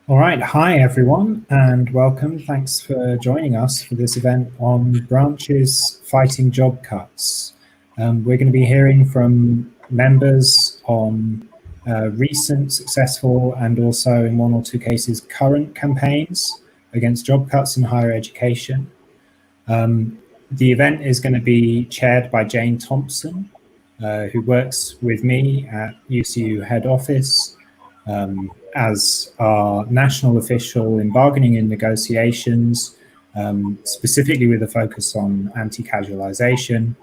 All right, hi everyone, and welcome. Thanks for joining us for this event on branches fighting job cuts. We're going to be hearing from members on recent, successful, and also in one or two cases, current campaigns against job cuts in higher education. The event is going to be chaired by Jane Thompson, who works with me at UCU head office as our national official in bargaining and negotiations, specifically with a focus on anti-casualisation,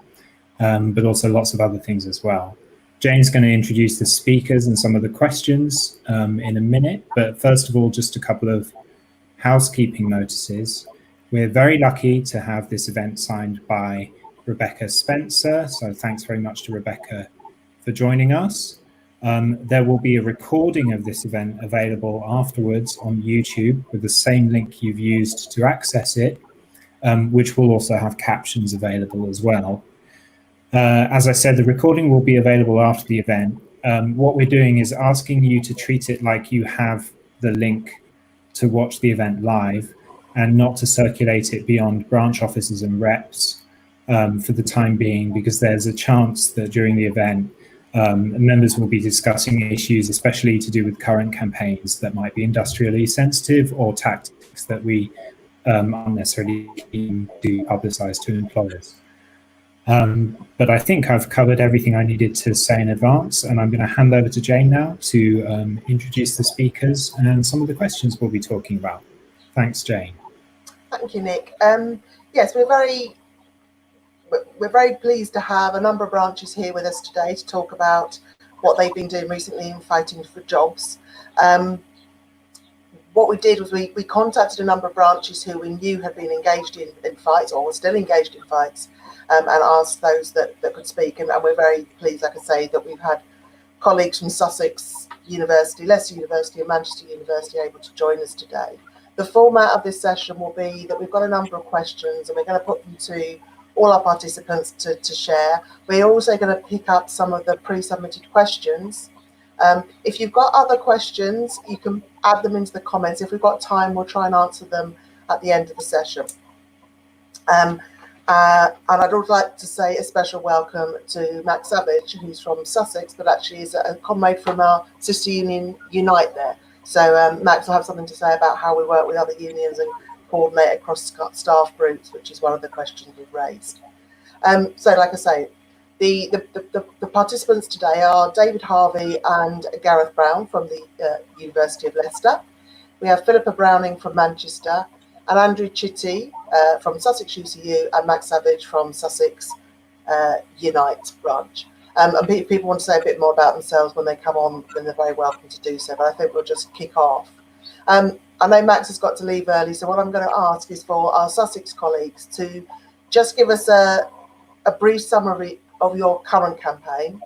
but also lots of other things as well. Jane's going to introduce the speakers and some of the questions in a minute, but first of all, just a couple of housekeeping notices. We're very lucky to have this event signed by Rebecca Spencer, so thanks very much to Rebecca for joining us. There will be a recording of this event available afterwards on YouTube with the same link you've used to access it, which will also have captions available as well. As I said, the recording will be available after the event. What we're doing is asking you to treat it like you have the link to watch the event live and not to circulate it beyond branch offices and reps for the time being, because there's a chance that during the event, members will be discussing issues, especially to do with current campaigns that might be industrially sensitive or tactics that we aren't necessarily keen to publicise to employers. But I think I've covered everything I needed to say in advance, and I'm going to hand over to Jane now to introduce the speakers and some of the questions we'll be talking about. Thanks, Jane. Thank you, Nick. Yes, we're very pleased to have a number of branches here with us today to talk about what they've been doing recently in fighting for jobs. What we did was we contacted a number of branches who we knew had been engaged in fights or were still engaged in fights, and asked those that could speak. And we're very pleased, like I say, that we've had colleagues from Sussex University, Leicester University and Manchester University able to join us today. The format of this session will be that we've got a number of questions and we're going to put them to all our participants to share. We're also going to pick up some of the pre-submitted questions. If you've got other questions, you can add them into the comments. If we've got time, we'll try and answer them at the end of the session. And I'd also like to say a special welcome to Max Savage, who's from Sussex, but actually is a comrade from our sister union, Unite there. So Max will have something to say about how we work with other unions and coordinate across staff groups, which is one of the questions we've raised. So like I say, the participants today are David Harvey and Gareth Brown from the University of Leicester. We have Philippa Browning from Manchester, and Andrew Chitty from Sussex UCU, and Max Savage from Sussex Unite branch. And people want to say a bit more about themselves when they come on, then they're very welcome to do so, but I think we'll just kick off. I know Max has got to leave early, so what I'm going to ask is for our Sussex colleagues to just give us a brief summary of your current campaign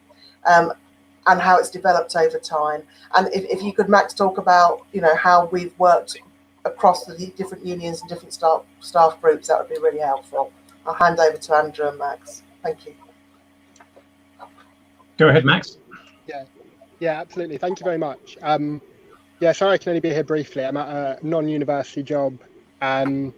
and how it's developed over time. And if you could, Max, talk about how we've worked across the different unions and different staff groups, that would be really helpful. I'll hand over to Andrew and Max. Thank you. Go ahead, Max. Yeah, absolutely. Thank you very much. Yeah, sorry I can only be here briefly. I'm at a non-university job. So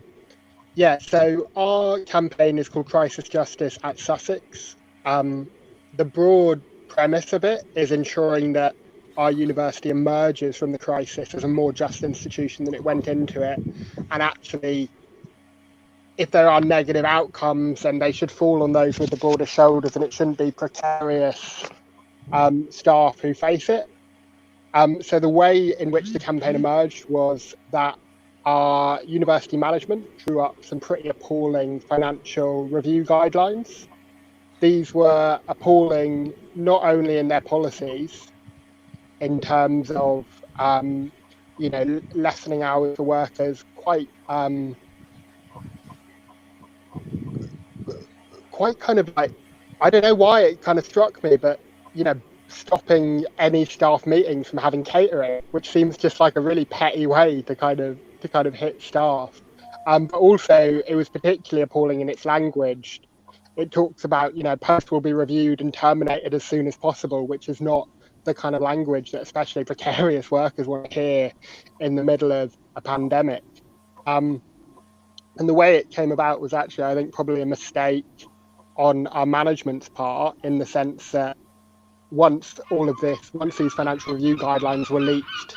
our campaign is called Crisis Justice at Sussex. The broad premise of it is ensuring that our university emerges from the crisis as a more just institution than it went into it. And actually, if there are negative outcomes, then they should fall on those with the broadest shoulders, and it shouldn't be precarious staff who face it. So the way in which the campaign emerged was that our university management drew up some pretty appalling financial review guidelines. These were appalling not only in their policies, in terms of lessening hours for workers, quite kind of like, I don't know why it kind of struck me, but stopping any staff meetings from having catering, which seems just like a really petty way to kind of hit staff. But also it was particularly appalling in its language. It talks about, posts will be reviewed and terminated as soon as possible, which is not the kind of language that especially precarious workers want to hear in the middle of a pandemic. And the way it came about was actually, I think, probably a mistake on our management's part, in the sense that once these financial review guidelines were leaked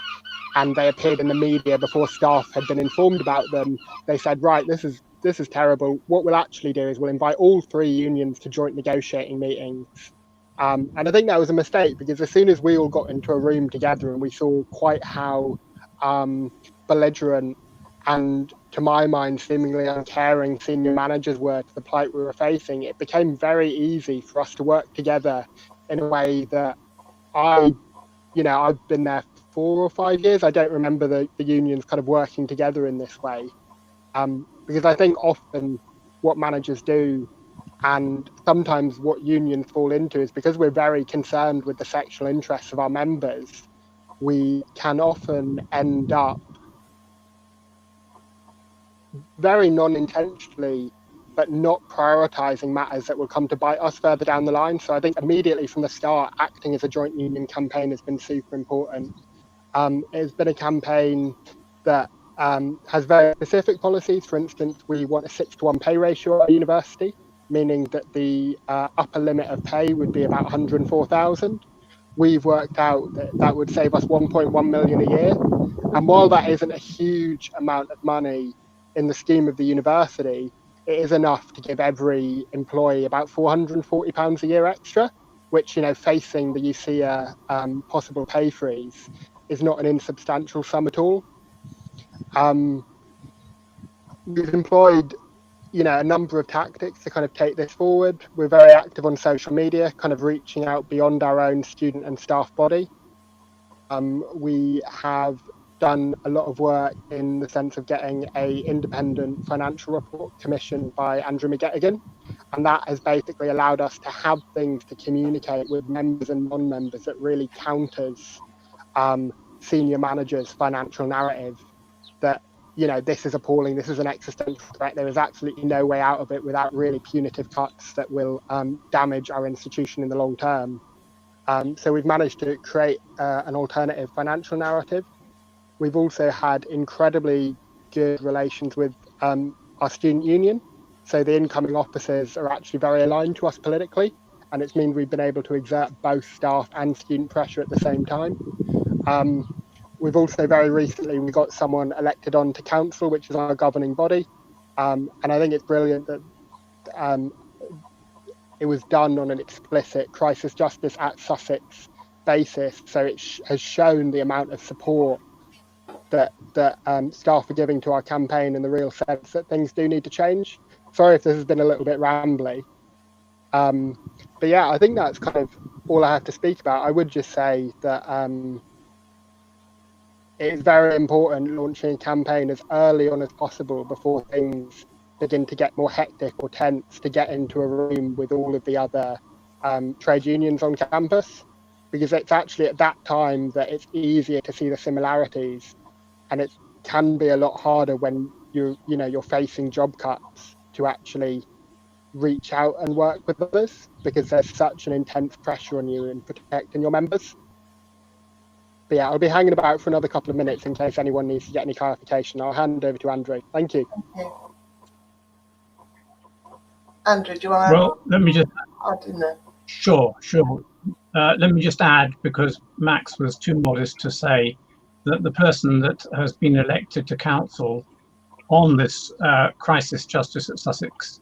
and they appeared in the media before staff had been informed about them, they said, right, this is terrible. What we'll actually do is we'll invite all three unions to joint negotiating meetings. And I think that was a mistake, because as soon as we all got into a room together and we saw quite how belligerent and, to my mind, seemingly uncaring senior managers were to the plight we were facing, it became very easy for us to work together in a way that I've been there 4 or 5 years. I don't remember the unions kind of working together in this way. Because I think often what managers do, and sometimes what unions fall into, is because we're very concerned with the sexual interests of our members, we can often end up very non-intentionally, but not prioritizing matters that will come to bite us further down the line. So I think immediately from the start, acting as a joint union campaign has been super important. It's been a campaign that has very specific policies. For instance, we want a 6-to-1 pay ratio at our university, meaning that the upper limit of pay would be about 104,000. We've worked out that would save us 1.1 million a year. And while that isn't a huge amount of money in the scheme of the university, it is enough to give every employee about £440 a year extra, which, facing the UCIA possible pay freeze, is not an insubstantial sum at all. We've employed, a number of tactics to kind of take this forward. We're very active on social media, kind of reaching out beyond our own student and staff body. We have done a lot of work in the sense of getting a independent financial report commissioned by Andrew McGettigan, and that has basically allowed us to have things to communicate with members and non-members that really counters senior managers' financial narrative that, this is appalling, this is an existential threat, there is absolutely no way out of it without really punitive cuts that will damage our institution in the long term. So we've managed to create an alternative financial narrative. We've also had incredibly good relations with our student union. So the incoming officers are actually very aligned to us politically, and it's meant we've been able to exert both staff and student pressure at the same time. We've also very recently, we got someone elected onto council, which is our governing body. And I think it's brilliant that it was done on an explicit crisis justice at Sussex basis. So it has shown the amount of support that staff are giving to our campaign, in the real sense that things do need to change. Sorry if this has been a little bit rambly. But yeah, I think that's kind of all I have to speak about. I would just say that it is very important launching a campaign as early on as possible before things begin to get more hectic or tense, to get into a room with all of the other trade unions on campus, because it's actually at that time that it's easier to see the similarities, and it can be a lot harder when you're facing job cuts to actually reach out and work with others, because there's such an intense pressure on you in protecting your members. But yeah, I'll be hanging about for another couple of minutes in case anyone needs to get any clarification. I'll hand over to Andrew. Thank you. Okay. Andrew, do you want to? Well, let me just. add in there? Sure. Let me just add, because Max was too modest to say that the person that has been elected to council on this crisis justice at Sussex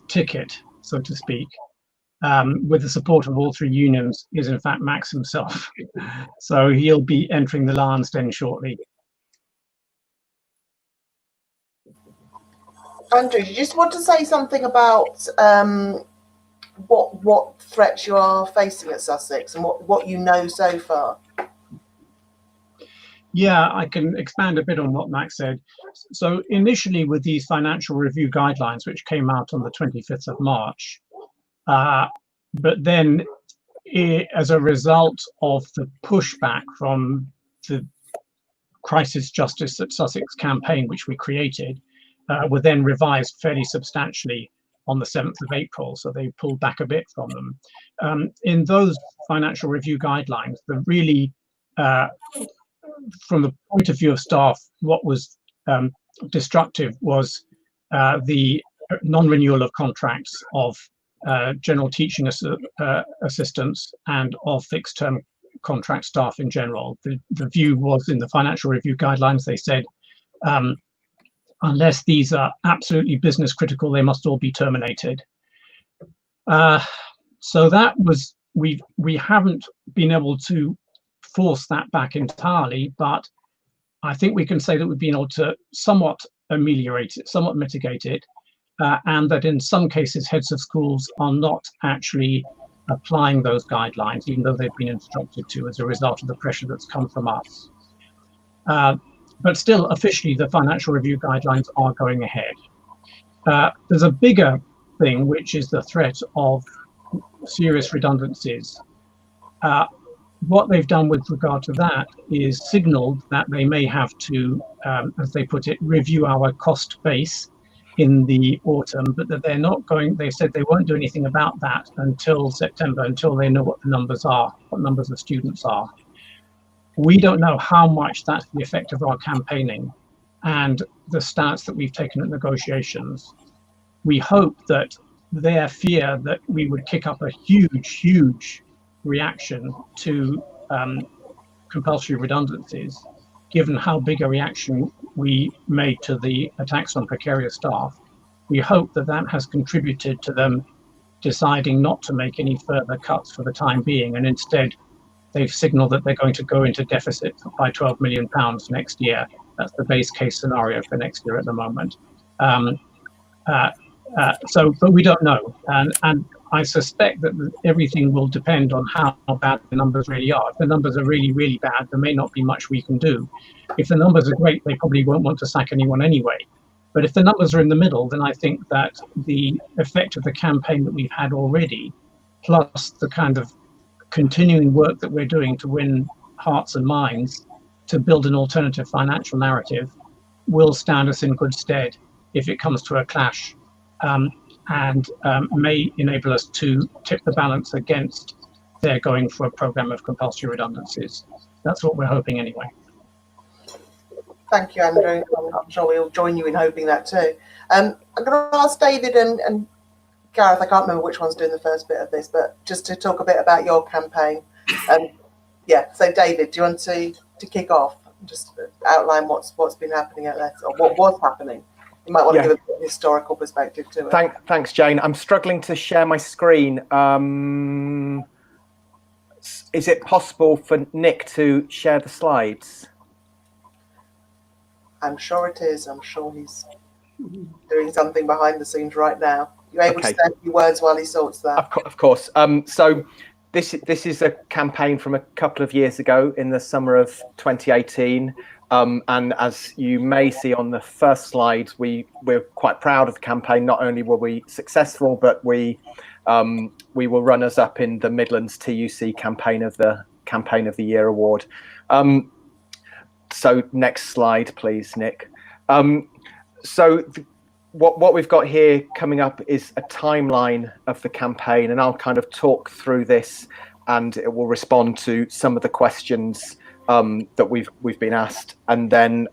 ticket, so to speak, with the support of all three unions, is in fact Max himself. So he'll be entering the Lions' Den shortly. Andrew, do you just want to say something about what threats you are facing at Sussex and what you know so far? Yeah, I can expand a bit on what Max said. So initially, with these financial review guidelines, which came out on the 25th of March, but then as a result of the pushback from the Crisis Justice at Sussex campaign, which we created, were then revised fairly substantially on the 7th of April, so they pulled back a bit from them. In those financial review guidelines, the really, from the point of view of staff, what was destructive was the non-renewal of contracts of general teaching assistants and of fixed-term contract staff in general. The view was in the financial review guidelines, they said, unless these are absolutely business critical, they must all be terminated. So that was, we haven't been able to force that back entirely, but I think we can say that we've been able to somewhat ameliorate it, somewhat mitigate it, and that in some cases heads of schools are not actually applying those guidelines, even though they've been instructed to, as a result of the pressure that's come from us. But still, officially, the financial review guidelines are going ahead. There's a bigger thing, which is the threat of serious redundancies. What they've done with regard to that is signaled that they may have to, as they put it, review our cost base in the autumn, but that they're not going, they said they won't do anything about that until September, until they know what the numbers are, what numbers of students are. We don't know how much that's the effect of our campaigning and the stance that we've taken at negotiations. We hope that their fear that we would kick up a huge reaction to compulsory redundancies, given how big a reaction we made to the attacks on precarious staff, we hope that that has contributed to them deciding not to make any further cuts for the time being, and instead they've signaled that they're going to go into deficit by £12 million next year. That's the base case scenario for next year at the moment. But we don't know, and I suspect that everything will depend on how bad the numbers really are. If the numbers are really bad, there may not be much we can do. If the numbers are great, they probably won't want to sack anyone anyway. But if the numbers are in the middle, then I think that the effect of the campaign that we've had already, plus the kind of continuing work that we're doing to win hearts and minds, to build an alternative financial narrative, will stand us in good stead if it comes to a clash, and may enable us to tip the balance against their going for a programme of compulsory redundancies. That's what we're hoping anyway. Thank you, Andrew. I'm sure we'll join you in hoping that too. I'm going to ask David and Gareth, I can't remember which one's doing the first bit of this, but just to talk a bit about your campaign. Yeah, so David, do you want to kick off? Just outline what's been happening at Leicester, or what was happening. You might want to give a bit of historical perspective to it. Thanks, Jane. I'm struggling to share my screen. Is it possible for Nick to share the slides? I'm sure it is. I'm sure he's doing something behind the scenes right now. You're able to say a few words while he sorts that? Of course. So this is a campaign from a couple of years ago in the summer of 2018. And as you may see on the first slide, we're quite proud of the campaign. Not only were we successful, but we were runners-up in the Midlands TUC Campaign of the Year award. So next slide, please, Nick. What we've got here coming up is a timeline of the campaign, and I'll kind of talk through this, and it will respond to some of the questions that we've been asked, and then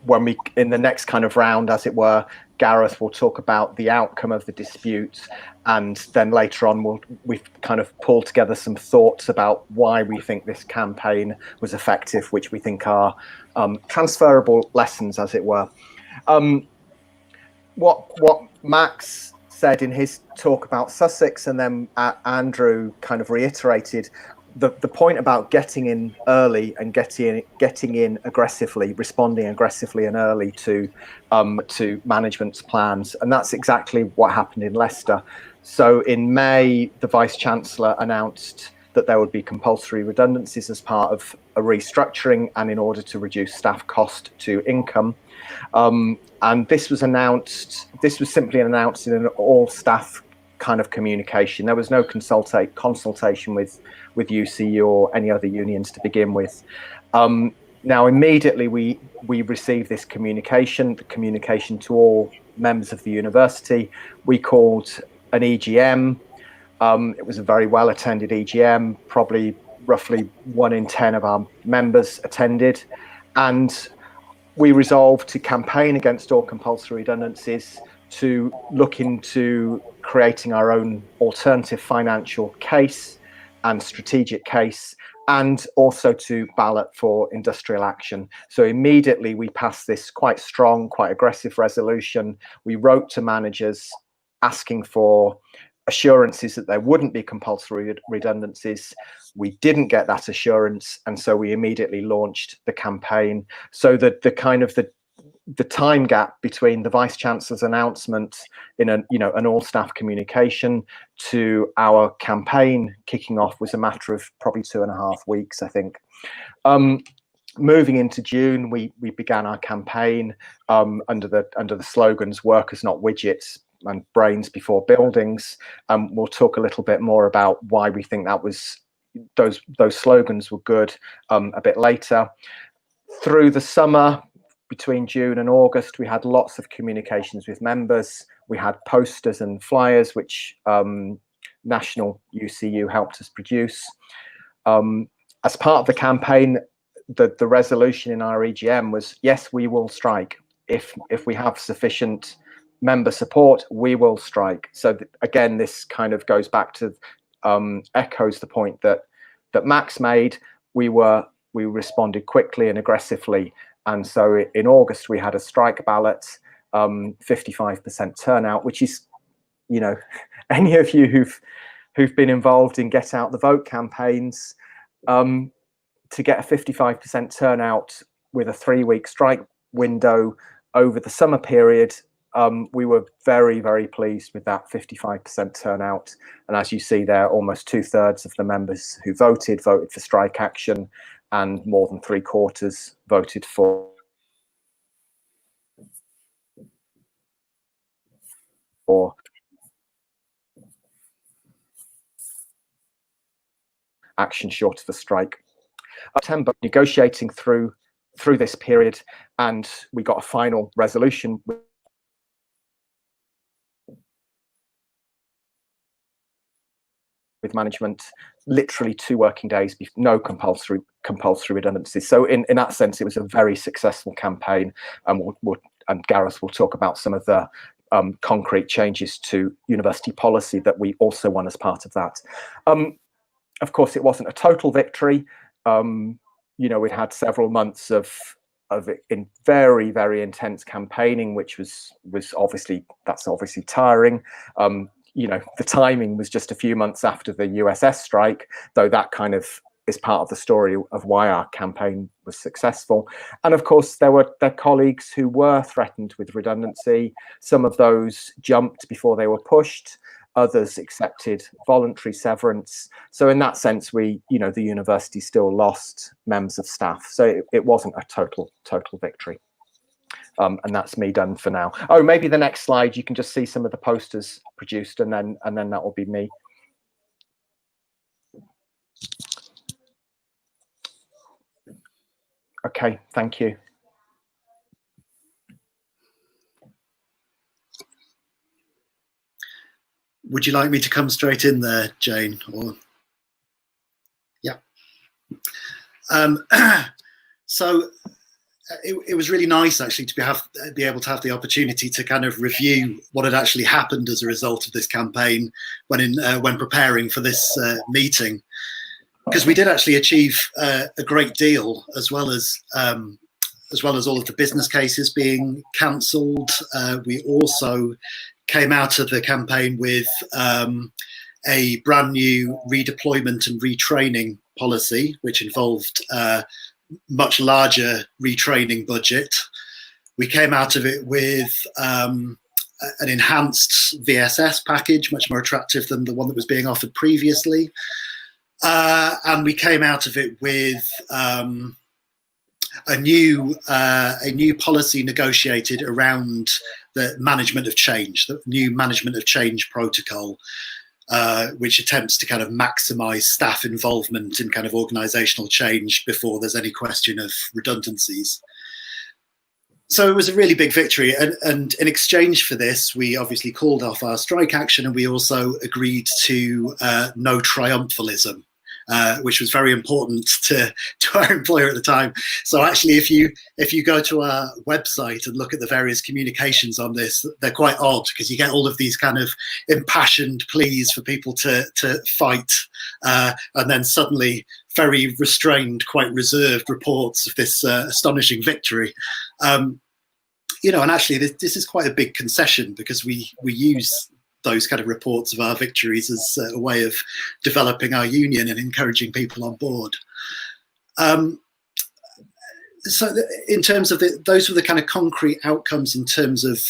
when we in the next kind of round, as it were, Gareth will talk about the outcome of the dispute, and then later on we've kind of pulled together some thoughts about why we think this campaign was effective, which we think are transferable lessons, as it were. What Max said in his talk about Sussex, and then Andrew kind of reiterated the point about getting in early and getting in aggressively, responding aggressively and early to management's plans, and that's exactly what happened in Leicester. So in May, the Vice Chancellor announced that there would be compulsory redundancies as part of a restructuring and in order to reduce staff cost to income. And this was simply announced in an all staff kind of communication. There was no consultation with UCU or any other unions to begin with. Now immediately we received this communication, the communication to all members of the university. We called an EGM. It was a very well attended EGM, probably roughly 1 in 10 of our members attended. And we resolved to campaign against all compulsory redundancies, to look into creating our own alternative financial case and strategic case, and also to ballot for industrial action. So immediately we passed this quite strong, quite aggressive resolution. We wrote to managers asking for assurances that there wouldn't be compulsory redundancies. We didn't get that assurance, and so we immediately launched the campaign. So that the time gap between the Vice Chancellor's announcement in an all-staff communication to our campaign kicking off was a matter of probably 2.5 weeks, I think. Moving into June, we began our campaign under the slogans "Workers, not widgets," and "Brains before buildings." We'll talk a little bit more about why we think that was those slogans were good a bit later. Through the summer, between June and August, we had lots of communications with members. We had posters and flyers, which National UCU helped us produce. As part of the campaign, the resolution in our EGM was, yes, we will strike. If we have sufficient member support, we will strike. So again, this kind of goes back to echoes the point that Max made. We responded quickly and aggressively. And so in August, we had a strike ballot, 55% turnout, which is, any of you who've been involved in Get Out the Vote campaigns, to get a 55% turnout with a 3-week strike window over the summer period, we were very, very pleased with that 55% turnout. And as you see there, almost 2/3 of the members who voted for strike action, and more than 3/4 voted for action short of a strike. September, negotiating through this period, and we got a final resolution with management literally 2 working days before, no compulsory redundancies. So in that sense, it was a very successful campaign, and Gareth will talk about some of the concrete changes to university policy that we also won as part of that. Of course, it wasn't a total victory. We had several months of in very, very intense campaigning, which was obviously tiring. The timing was just a few months after the USS strike, though that kind of is part of the story of why our campaign was successful. And of course, there were colleagues who were threatened with redundancy. Some of those jumped before they were pushed. Others accepted voluntary severance. So in that sense, the university still lost members of staff. So it wasn't a total victory. And that's me done for now. Oh, maybe the next slide, you can just see some of the posters produced, and then that will be me. Okay, thank you. Would you like me to come straight in there, Jane? Or yeah. So it was really nice actually to be able to have the opportunity to kind of review what had actually happened as a result of this campaign when preparing for this meeting, because we did actually achieve a great deal, as well as all of the business cases being cancelled. We also came out of the campaign with a brand new redeployment and retraining policy, which involved much larger retraining budget. We came out of it with an enhanced VSS package, much more attractive than the one that was being offered previously. And we came out of it with a new policy negotiated around the management of change, the new management of change protocol, which attempts to kind of maximize staff involvement in kind of organizational change before there's any question of redundancies. So it was a really big victory, and in exchange for this, we obviously called off our strike action, and we also agreed to no triumphalism, which was very important to our employer at the time. So actually, if you go to our website and look at the various communications on this, they're quite odd, because you get all of these kind of impassioned pleas for people to fight, and then suddenly very restrained, quite reserved reports of this astonishing victory. And actually this is quite a big concession, because we use those kind of reports of our victories as a way of developing our union and encouraging people on board. So in terms of those were the kind of concrete outcomes in terms of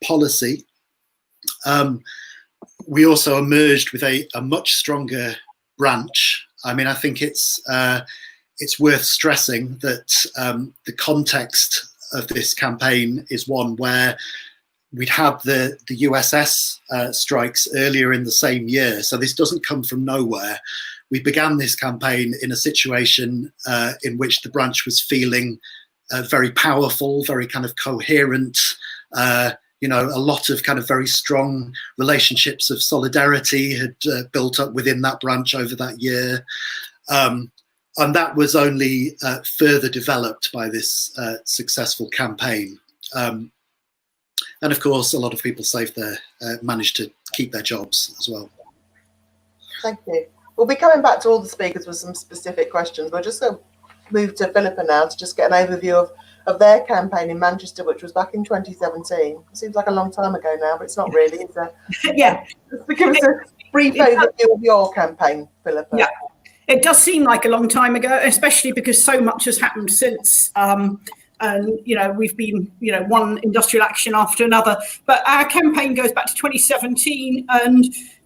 policy. We also emerged with a much stronger branch. I mean, I think it's worth stressing that the context of this campaign is one where we'd had the USS strikes earlier in the same year. So this doesn't come from nowhere. We began this campaign in a situation in which the branch was feeling very powerful, very kind of coherent, a lot of kind of very strong relationships of solidarity had built up within that branch over that year. And that was only further developed by this successful campaign. And of course, a lot of people managed to keep their jobs as well. Thank you. We'll be coming back to all the speakers with some specific questions. We're just going to move to Philippa now to just get an overview of their campaign in Manchester, which was back in 2017. It seems like a long time ago now, but it's not really, is it? Yeah. Just give us a brief overview of your campaign, Philippa. Yeah. It does seem like a long time ago, especially because so much has happened since. And, we've been, one industrial action after another. But our campaign goes back to 2017, and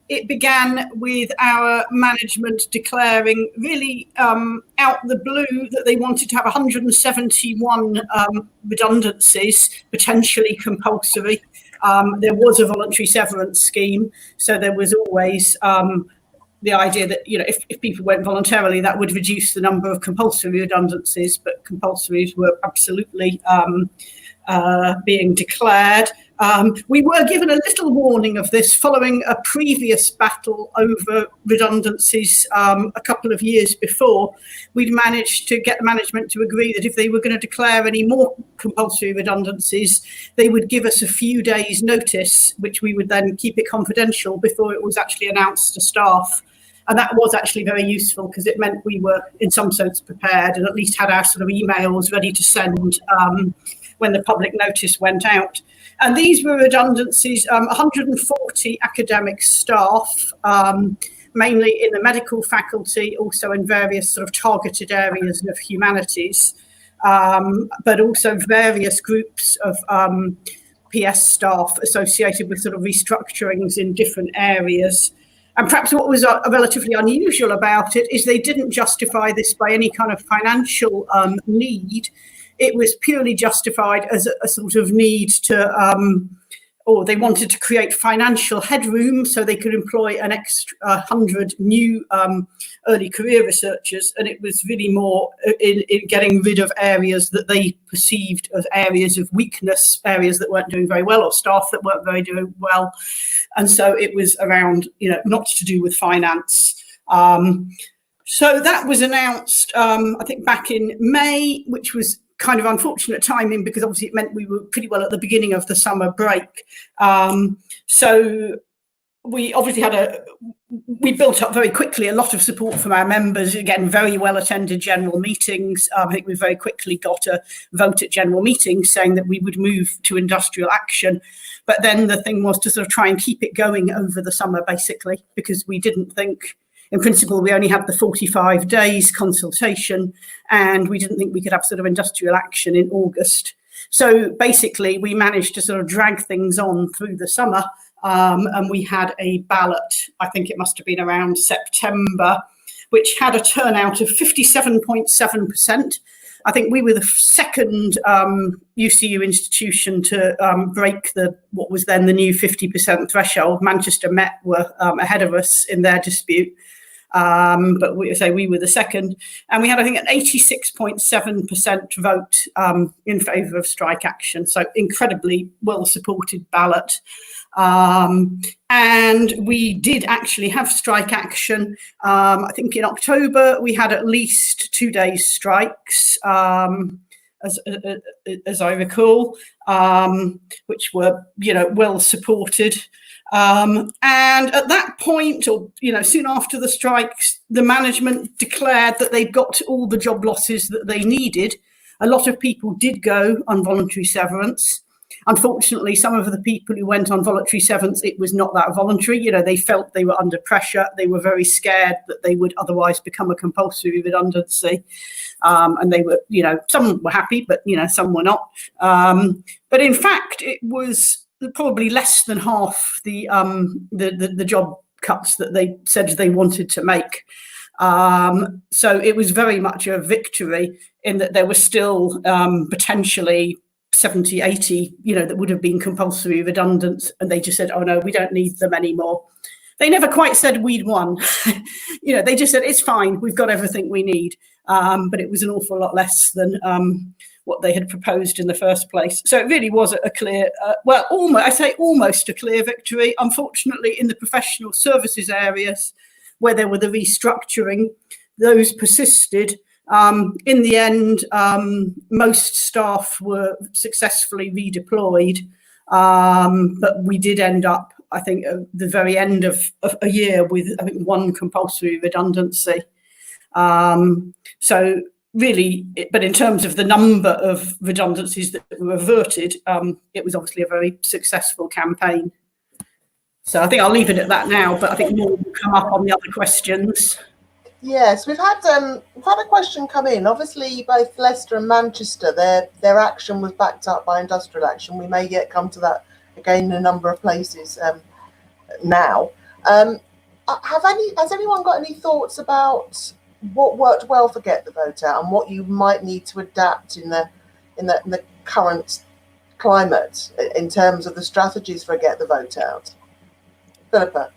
it began with our management declaring really out the blue that they wanted to have 171 redundancies, potentially compulsory. There was a voluntary severance scheme, so there was always the idea that, if people went voluntarily, that would reduce the number of compulsory redundancies, but compulsories were absolutely being declared. We were given a little warning of this following a previous battle over redundancies a couple of years before. We'd managed to get the management to agree that if they were going to declare any more compulsory redundancies, they would give us a few days' notice, which we would then keep it confidential before it was actually announced to staff. And that was actually very useful, because it meant we were in some sense prepared and at least had our sort of emails ready to send when the public notice went out. And these were redundancies, 140 academic staff, mainly in the medical faculty, also in various sort of targeted areas of humanities, but also various groups of PS staff associated with sort of restructurings in different areas. And perhaps what was relatively unusual about it is they didn't justify this by any kind of financial need. It was purely justified as a sort of need to, or they wanted to create financial headroom so they could employ an extra 100 new early career researchers. And it was really more in getting rid of areas that they perceived as areas of weakness, areas that weren't doing very well, or staff that weren't very doing well. And so it was around, not to do with finance. So that was announced, I think, back in May, which was kind of unfortunate timing, because obviously it meant we were pretty well at the beginning of the summer break. So we obviously we built up very quickly a lot of support from our members, again, very well attended general meetings. I think we very quickly got a vote at general meetings saying that we would move to industrial action. But then the thing was to sort of try and keep it going over the summer, basically, because we didn't think, in principle, we only had the 45 days consultation, and we didn't think we could have sort of industrial action in August. So basically, we managed to sort of drag things on through the summer, and we had a ballot, I think it must have been around September, which had a turnout of 57.7%. I think we were the second UCU institution to break what was then the new 50% threshold. Manchester Met were ahead of us in their dispute. but we were the second, and we had, I think, an 86.7% vote in favour of strike action. So incredibly well supported ballot. And we did actually have strike action. I think in October we had at least 2 days strikes, as I recall, which were, well supported. And at that point, or soon after the strikes, the management declared that they'd got all the job losses that they needed. A lot of people did go on voluntary severance. Unfortunately, some of the people who went on voluntary severance, it was not that voluntary. They felt they were under pressure. They were very scared that they would otherwise become a compulsory redundancy. And they were, some were happy, but, some were not. But in fact, it was probably less than half the job cuts that they said they wanted to make. So it was very much a victory in that there were still potentially 70, 80, that would have been compulsory redundant, and they just said, oh no, we don't need them anymore. They never quite said we'd won. They just said, it's fine, we've got everything we need. But it was an awful lot less than what they had proposed in the first place. So it really was a clear, almost a clear victory. Unfortunately, in the professional services areas where there were the restructuring, those persisted. In the end, most staff were successfully redeployed, but we did end up, I think, at the very end of a year with, I think, one compulsory redundancy. So really, but in terms of the number of redundancies that were averted, it was obviously a very successful campaign. So I think I'll leave it at that now, but I think more will come up on the other questions. Yes, we've had a question come in. Obviously, both Leicester and Manchester, their action was backed up by industrial action. We may yet come to that again in a number of places now. Has anyone got any thoughts about what worked well for Get the Vote Out and what you might need to adapt in the current climate in terms of the strategies for Get the Vote Out? Philippa.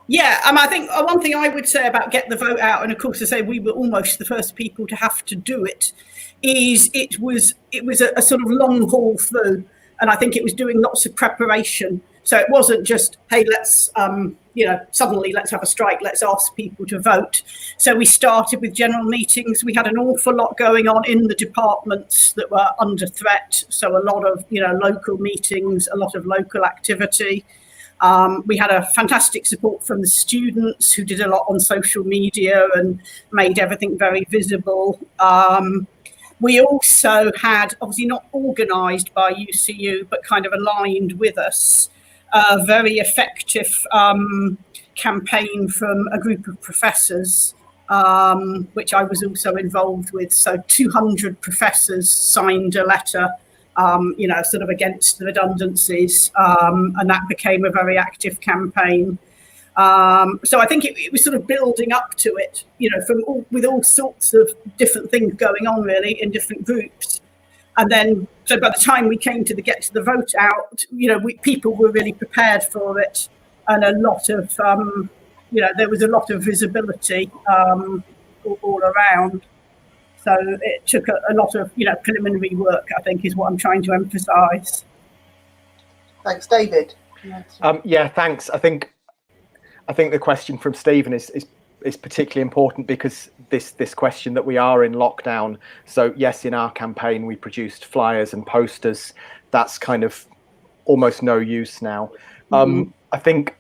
Yeah, I think one thing I would say about Get the Vote Out, and of course I say we were almost the first people to have to do it, is it was a sort of long haul through, and I think it was doing lots of preparation. So it wasn't just, hey, let's suddenly let's have a strike, let's ask people to vote. So we started with general meetings. We had an awful lot going on in the departments that were under threat. So a lot of local meetings, a lot of local activity. We had a fantastic support from the students who did a lot on social media and made everything very visible. We also had, obviously not organised by UCU, but kind of aligned with us, a very effective campaign from a group of professors, which I was also involved with. So 200 professors signed a letter sort of against the redundancies, and that became a very active campaign. So I think it was sort of building up to it, with all sorts of different things going on really in different groups. And then, so by the time we came to Get the Vote Out, people were really prepared for it, and a lot of, there was a lot of visibility all around. So it took a lot of, preliminary work, I think, is what I'm trying to emphasise. Thanks, David. Yeah, thanks. I think the question from Stephen is particularly important because this question that we are in lockdown. So yes, in our campaign we produced flyers and posters. That's kind of almost no use now. I think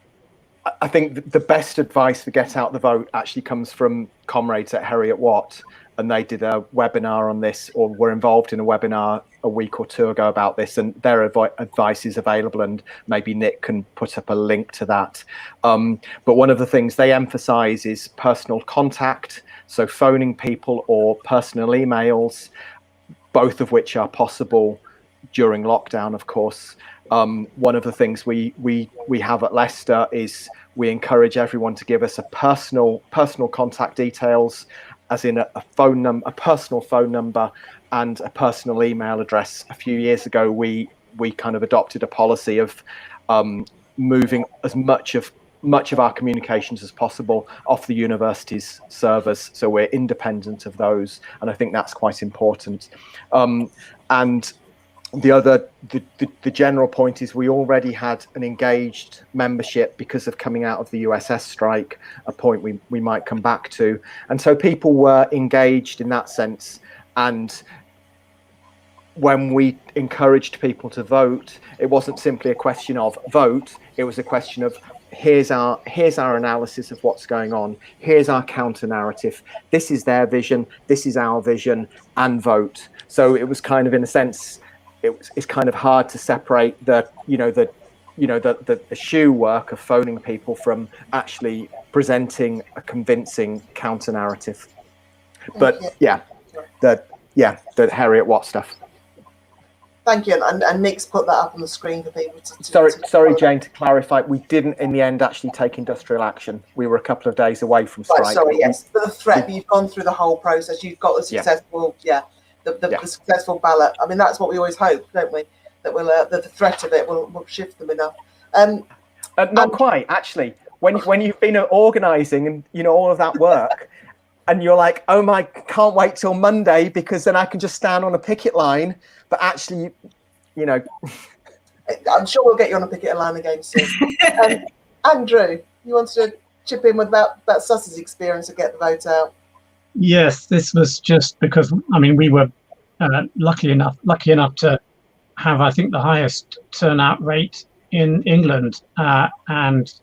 the best advice for Get Out the Vote actually comes from comrades at Heriot Watt. And they did a webinar on this, or were involved in a webinar a week or two ago about this, and their advice is available, and maybe Nick can put up a link to that. But one of the things they emphasize is personal contact, so phoning people or personal emails, both of which are possible during lockdown, of course. One of the things we have at Leicester is we encourage everyone to give us a personal contact details, as in a personal phone number and a personal email address. A few years ago, we kind of adopted a policy of moving as much of much of our communications as possible off the university's servers, so we're independent of those, and I think that's quite important. And the general point is we already had an engaged membership because of coming out of the USS strike, a point we might come back to, and so people were engaged in that sense. And when we encouraged people to vote, it wasn't simply a question of vote, it was a question of here's our analysis of what's going on, here's our counter narrative, this is their vision, this is our vision, and vote. So it was kind of, in a sense, it's kind of hard to separate the shoe work of phoning people from actually presenting a convincing counter narrative. But the Harriet Watt stuff. Thank you, and Nick's put that up on the screen for people to sorry, Jane, to clarify, we didn't in the end actually take industrial action. We were a couple of days away from strike. Right, sorry, yes, but the threat, you've gone through the whole process, you've got the successful, the successful ballot. I mean, that's what we always hope, don't we? That we'll the threat of it will shift them enough. Not quite, actually. When you've been organising and all of that work, and you're like, oh my, can't wait till Monday because then I can just stand on a picket line. But actually, I'm sure we'll get you on a picket line again soon. Andrew, you wanted to chip in with about Sussex experience and get the vote out? Yes, this was just because, I mean, we were lucky enough to have, I think, the highest turnout rate in England and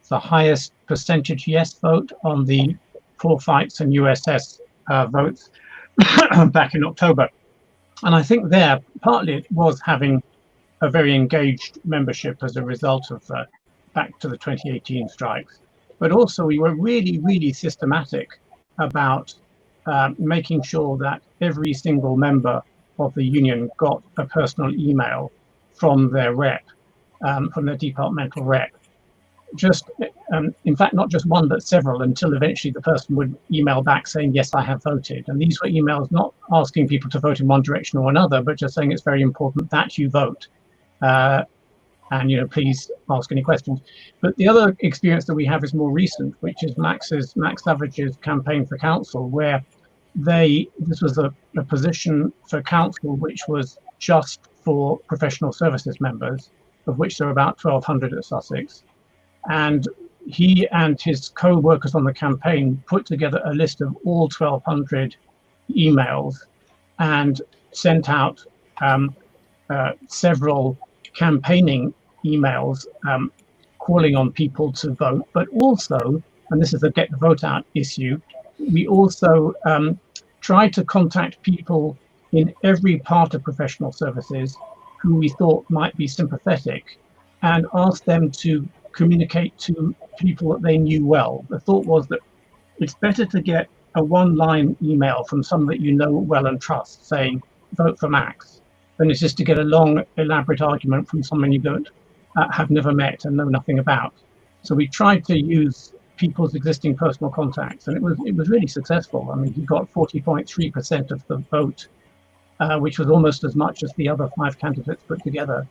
the highest percentage yes vote on the Forsyths and USS votes back in October. And I think there, partly it was having a very engaged membership as a result of back to the 2018 strikes. But also we were really, really systematic about making sure that every single member of the union got a personal email from their rep, from their departmental rep. Just, in fact, not just one, but several, until eventually the person would email back saying, yes, I have voted. And these were emails not asking people to vote in one direction or another, but just saying it's very important that you vote. And, please ask any questions. But the other experience that we have is more recent, which is Max Savage's campaign for council, where this was a position for council which was just for professional services members, of which there are about 1,200 at Sussex. And he and his co-workers on the campaign put together a list of all 1,200 emails and sent out several campaigning emails calling on people to vote. But also, and this is a get the vote out issue, we also tried to contact people in every part of professional services who we thought might be sympathetic and ask them to communicate to people that they knew well. The thought was that it's better to get a one-line email from someone that you know well and trust saying, vote for Max, than it is to get a long, elaborate argument from someone you don't have never met and know nothing about. So we tried to use people's existing personal contacts, and it was really successful. I mean, he got 40.3% of the vote, which was almost as much as the other 5 candidates put together.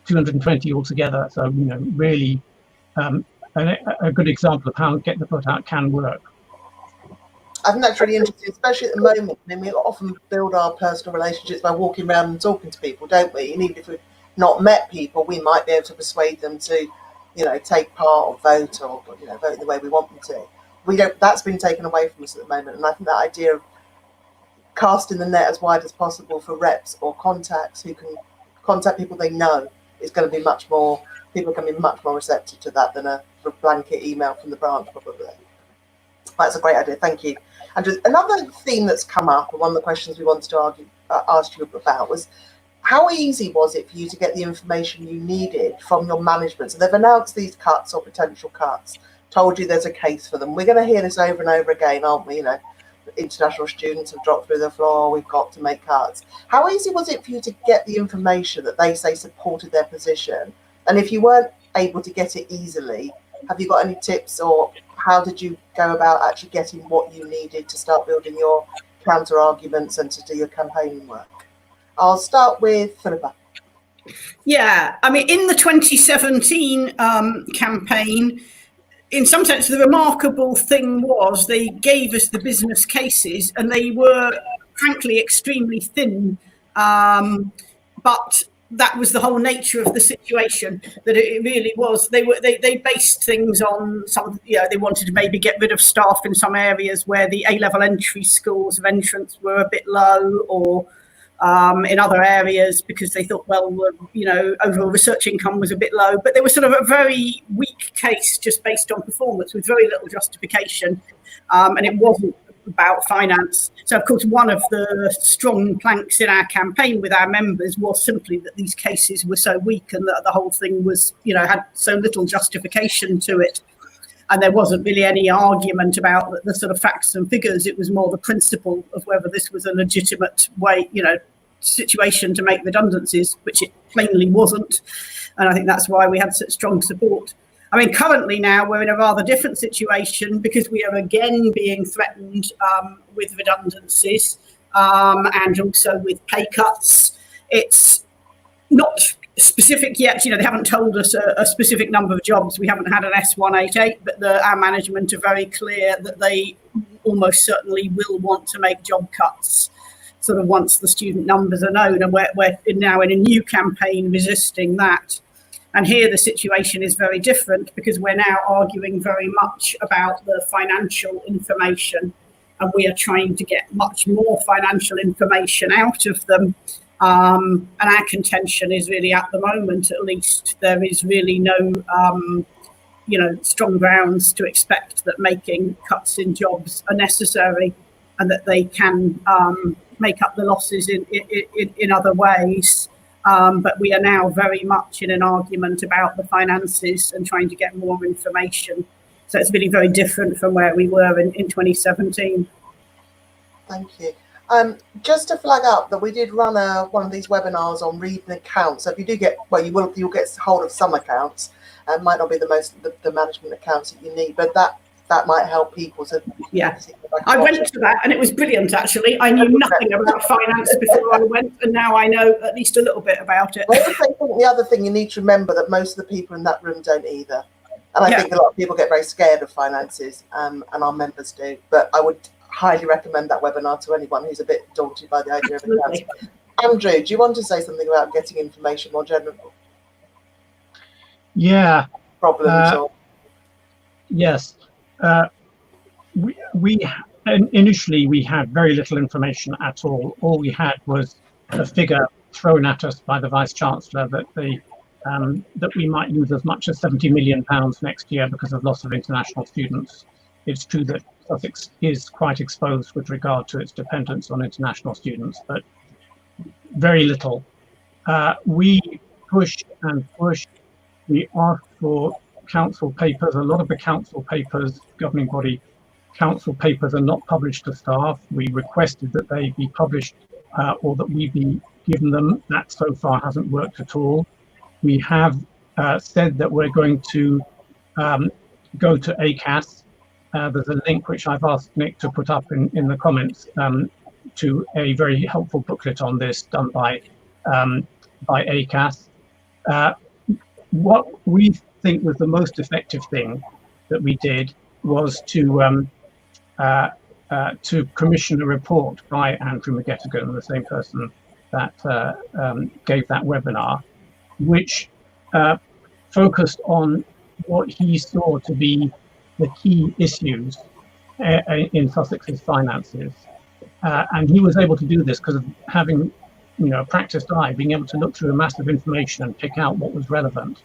220 altogether, so really a good example of how get the vote out can work. I think that's really interesting, especially at the moment. I mean, we often build our personal relationships by walking around and talking to people, don't we? And even if we've not met people, we might be able to persuade them to, take part or vote or vote in the way we want them to. That's been taken away from us at the moment, and I think that idea of casting the net as wide as possible for reps or contacts who can contact people they know is going to be people can be much more receptive to that than a blanket email from the branch, probably. That's a great idea, thank you. And another theme that's come up, and one of the questions we wanted to ask you about was, how easy was it for you to get the information you needed from your management? So they've announced these cuts or potential cuts, told you there's a case for them. We're going to hear this over and over again, aren't we? International students have dropped through the floor, we've got to make cuts. How easy was it for you to get the information that they say supported their position? And if you weren't able to get it easily, have you got any tips, or how did you go about actually getting what you needed to start building your counter arguments and to do your campaigning work? I'll start with Philippa. Yeah, I mean, in the 2017 campaign, in some sense, the remarkable thing was they gave us the business cases, and they were, frankly, extremely thin. But that was the whole nature of the situation. That it really was. They based things on some. They wanted to maybe get rid of staff in some areas where the A-level entry scores of entrance were a bit low, or in other areas because they thought, well, overall research income was a bit low. But there was sort of a very weak case just based on performance with very little justification, and it wasn't about finance. So, of course, one of the strong planks in our campaign with our members was simply that these cases were so weak and that the whole thing was, had so little justification to it. And there wasn't really any argument about the sort of facts and figures. It was more the principle of whether this was a legitimate way, situation to make redundancies, which it plainly wasn't. And I think that's why we had such strong support. I mean, currently now we're in a rather different situation because we are again being threatened with redundancies and also with pay cuts. It's not specific yet. They haven't told us a specific number of jobs. We haven't had an S188, but our management are very clear that they almost certainly will want to make job cuts sort of once the student numbers are known. And we're now in a new campaign resisting that. And here the situation is very different because we're now arguing very much about the financial information, and we are trying to get much more financial information out of them. And our contention is really, at the moment at least, there is really no, strong grounds to expect that making cuts in jobs are necessary and that they can make up the losses in other ways. But we are now very much in an argument about the finances and trying to get more information. So it's really very different from where we were in 2017. Thank you. Just to flag up that we did run one of these webinars on reading accounts. So if you do get, you'll get hold of some accounts. It might not be the management accounts that you need, but that might help people. So yeah, I went to that and it was brilliant. Actually, I knew nothing about finance before I went, and now I know at least a little bit about it. I think the other thing you need to remember that most of the people in that room don't either, and I think a lot of people get very scared of finances, and our members do. But I would highly recommend that webinar to anyone who's a bit daunted by the idea of accounts. Andrew, do you want to say something about getting information more generally? Yeah. Problems or? Yes. We initially we had very little information at all. All we had was a figure thrown at us by the Vice Chancellor that that we might lose as much as £70 million next year because of loss of international students. It's true that Sussex is quite exposed with regard to its dependence on international students, but very little. We pushed and pushed. We asked for council papers. A lot of the council papers, governing body council papers, are not published to staff. We requested that they be published or that we be given them. That so far hasn't worked at all. We have said that we're going to go to ACAS. There's a link which I've asked Nick to put up in the comments to a very helpful booklet on this done by ACAS. What we think was the most effective thing that we did was to commission a report by Andrew McGettigan, the same person that gave that webinar, which focused on what he saw to be the key issues in Sussex's finances. And he was able to do this because of having a practiced eye, being able to look through a mass of information and pick out what was relevant.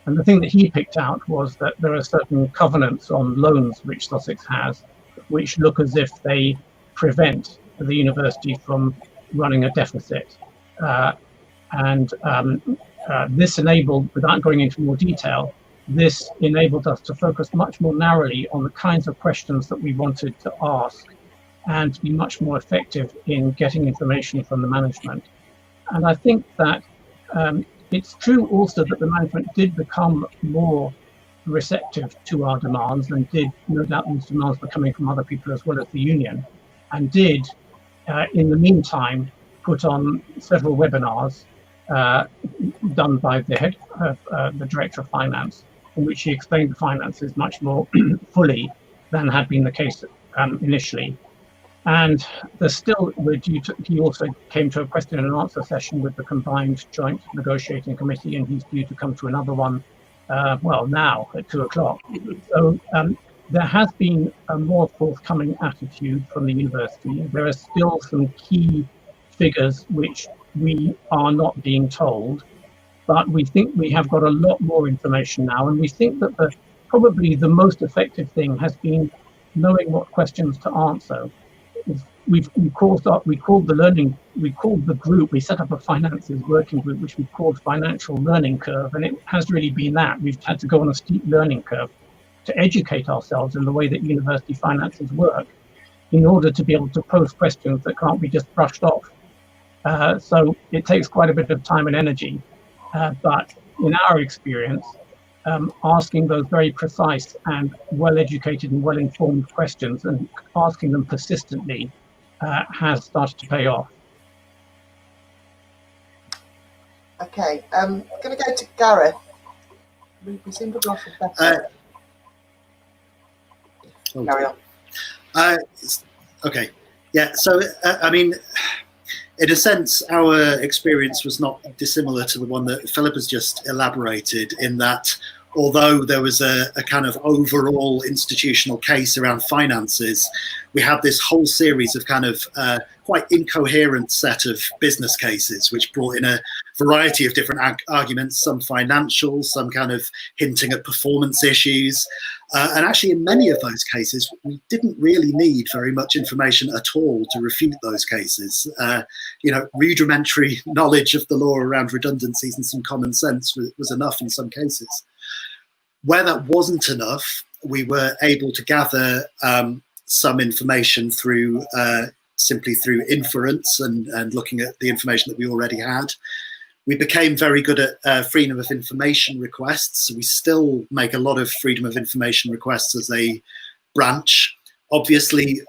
And the thing that he picked out was that there are certain covenants on loans which Sussex has, which look as if they prevent the university from running a deficit. This enabled, without going into more detail, this enabled us to focus much more narrowly on the kinds of questions that we wanted to ask and to be much more effective in getting information from the management. And I think that it's true also that the management did become more receptive to our demands, and did, no doubt these demands were coming from other people as well as the union, and did in the meantime put on several webinars done by the head of the director of finance, in which he explained the finances much more fully than had been the case initially. And there's still, he also came to a question and answer session with the combined joint negotiating committee, and he's due to come to another one, now at 2:00. So there has been a more forthcoming attitude from the university. There are still some key figures which we are not being told, but we think we have got a lot more information now, and we think that probably the most effective thing has been knowing what questions to answer. We called the group, we set up a finances working group, which we called Financial Learning Curve, and it has really been that. We've had to go on a steep learning curve to educate ourselves in the way that university finances work in order to be able to pose questions that can't be just brushed off. So it takes quite a bit of time and energy, but in our experience, asking those very precise and well-educated and well-informed questions and asking them persistently has started to pay off. Okay, I'm going to go to Gareth. We seem to have lost the Carry on. Okay, yeah, so I mean, in a sense, our experience was not dissimilar to the one that Philip has just elaborated, in that although there was a kind of overall institutional case around finances, we had this whole series of kind of quite incoherent set of business cases, which brought in a variety of different arguments, some financial, some kind of hinting at performance issues. And actually, in many of those cases, we didn't really need very much information at all to refute those cases. Rudimentary knowledge of the law around redundancies and some common sense was enough in some cases. Where that wasn't enough, we were able to gather some information through simply through inference and looking at the information that we already had. We became very good at freedom of information requests. So we still make a lot of freedom of information requests as a branch. Obviously,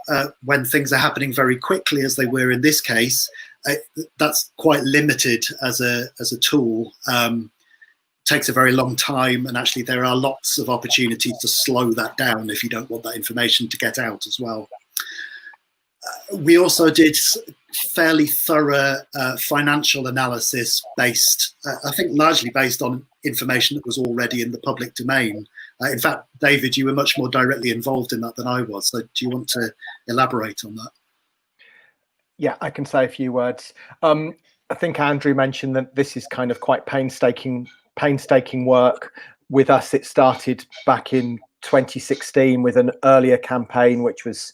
when things are happening very quickly, as they were in this case, that's quite limited as a tool. Takes a very long time, and actually there are lots of opportunities to slow that down if you don't want that information to get out as well. We also did fairly thorough financial analysis based, I think largely based on information that was already in the public domain. In fact, David, you were much more directly involved in that than I was. So do you want to elaborate on that? Yeah, I can say a few words. I think Andrew mentioned that this is kind of quite painstaking work. With us, it started back in 2016 with an earlier campaign, which was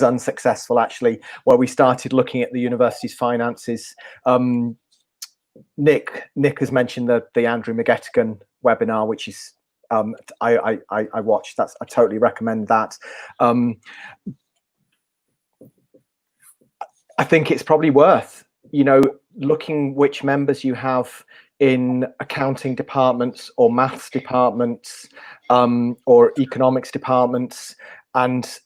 unsuccessful actually, where we started looking at the university's finances. Nick has mentioned the Andrew McGettigan webinar, which is I watched. I totally recommend that. I think it's probably worth looking which members you have in accounting departments or maths departments or economics departments, and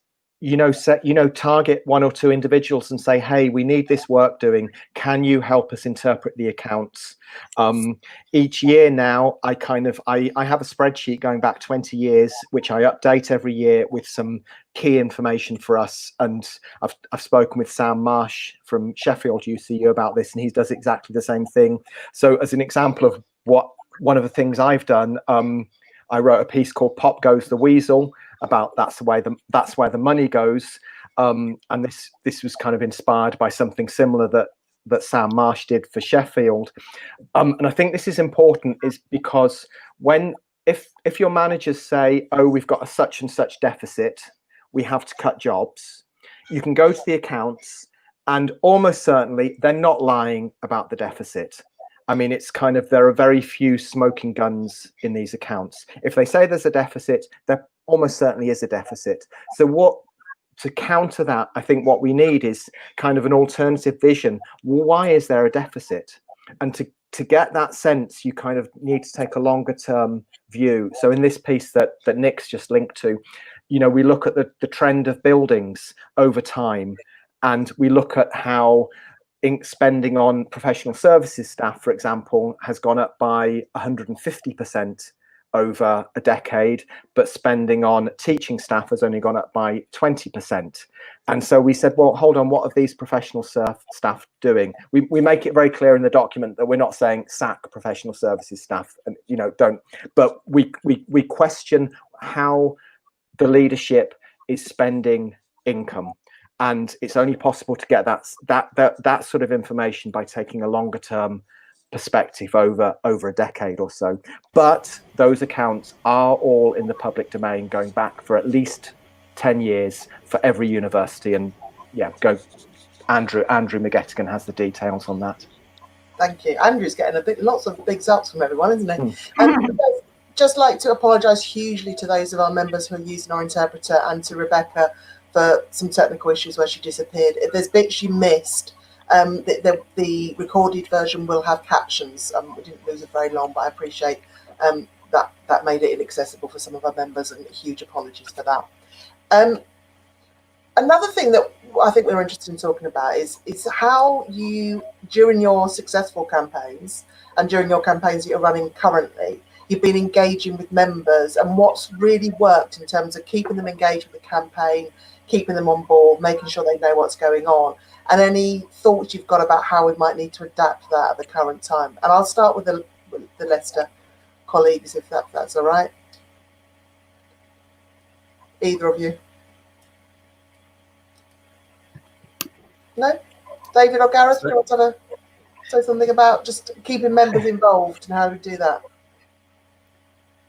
target one or two individuals and say, hey, we need this work doing, can you help us interpret the accounts? Each year now, I have a spreadsheet going back 20 years, which I update every year with some key information for us. And I've spoken with Sam Marsh from Sheffield UCU about this, and he does exactly the same thing. So as an example of one of the things I've done, I wrote a piece called "Pop Goes the Weasel" about that's where the money goes, and this was kind of inspired by something similar that Sam Marsh did for Sheffield. And I think this is important, is because if your managers say, oh, we've got a such and such deficit, we have to cut jobs, you can go to the accounts and almost certainly they're not lying about the deficit. I mean, it's kind of, there are very few smoking guns in these accounts. If they say there's a deficit, there almost certainly is a deficit. So to counter that, I think what we need is kind of an alternative vision. Why is there a deficit? And to get that sense, you kind of need to take a longer term view. So in this piece that Nick's just linked to, we look at the trend of buildings over time, and we look at how spending on professional services staff, for example, has gone up by 150% over a decade, but spending on teaching staff has only gone up by 20%. And so we said, well, hold on, what are these professional staff doing? We make it very clear in the document that we're not saying sack professional services staff, and don't. But we question how the leadership is spending income. And it's only possible to get that sort of information by taking a longer term perspective over a decade or so. But those accounts are all in the public domain, going back for at least 10 years for every university. And Andrew McGettigan has the details on that. Thank you. Andrew's getting lots of big ups from everyone, isn't he? And just like to apologise hugely to those of our members who are using our interpreter, and to Rebecca for some technical issues where she disappeared. If there's bits you missed, the recorded version will have captions. We didn't lose it very long, but I appreciate that made it inaccessible for some of our members, and huge apologies for that. Another thing that I think we're interested in talking about is how you, during your successful campaigns and during your campaigns that you're running currently, you've been engaging with members, and what's really worked in terms of keeping them engaged with the campaign, keeping them on board, making sure they know what's going on, and any thoughts you've got about how we might need to adapt that at the current time. And I'll start with the Leicester colleagues, if that's all right. Either of you? No? David or Gareth, do you want to say something about just keeping members involved and how we do that?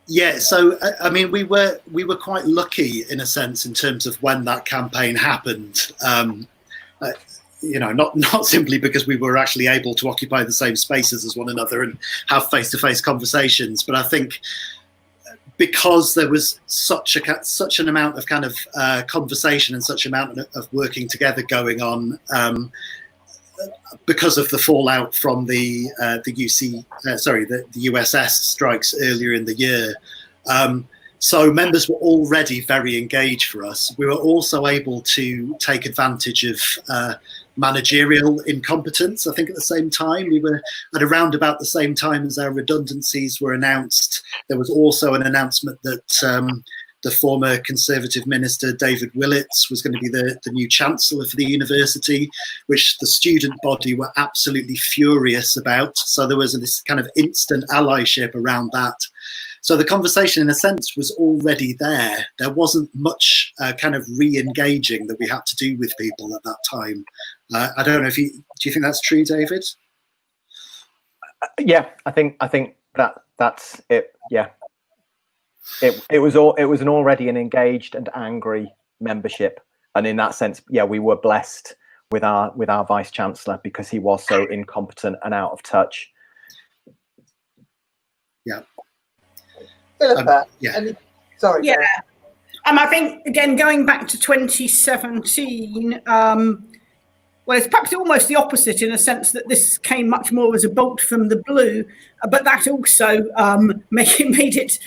Yeah, so I mean, we were quite lucky in a sense in terms of when that campaign happened. Not simply because we were actually able to occupy the same spaces as one another and have face-to-face conversations, but I think because there was such an amount of kind of conversation and such amount of working together going on. Because of the fallout from the USS strikes earlier in the year. So members were already very engaged for us. We were also able to take advantage of managerial incompetence. I think at the same time, we were at around about the same time as our redundancies were announced. There was also an announcement that the former Conservative Minister, David Willits, was going to be the new Chancellor for the university, which the student body were absolutely furious about. So there was this kind of instant allyship around that. So the conversation, in a sense, was already there. There wasn't much kind of re-engaging that we had to do with people at that time. I don't know if do you think that's true, David? Yeah, I think that's it. Yeah. It was an already an engaged and angry membership, and in that sense, yeah, we were blessed with our Vice Chancellor because he was so incompetent and out of touch. Yeah. Philippa, sorry. Yeah, I think again going back to 2017. Well, it's perhaps almost the opposite in a sense that this came much more as a bolt from the blue, but that also made it,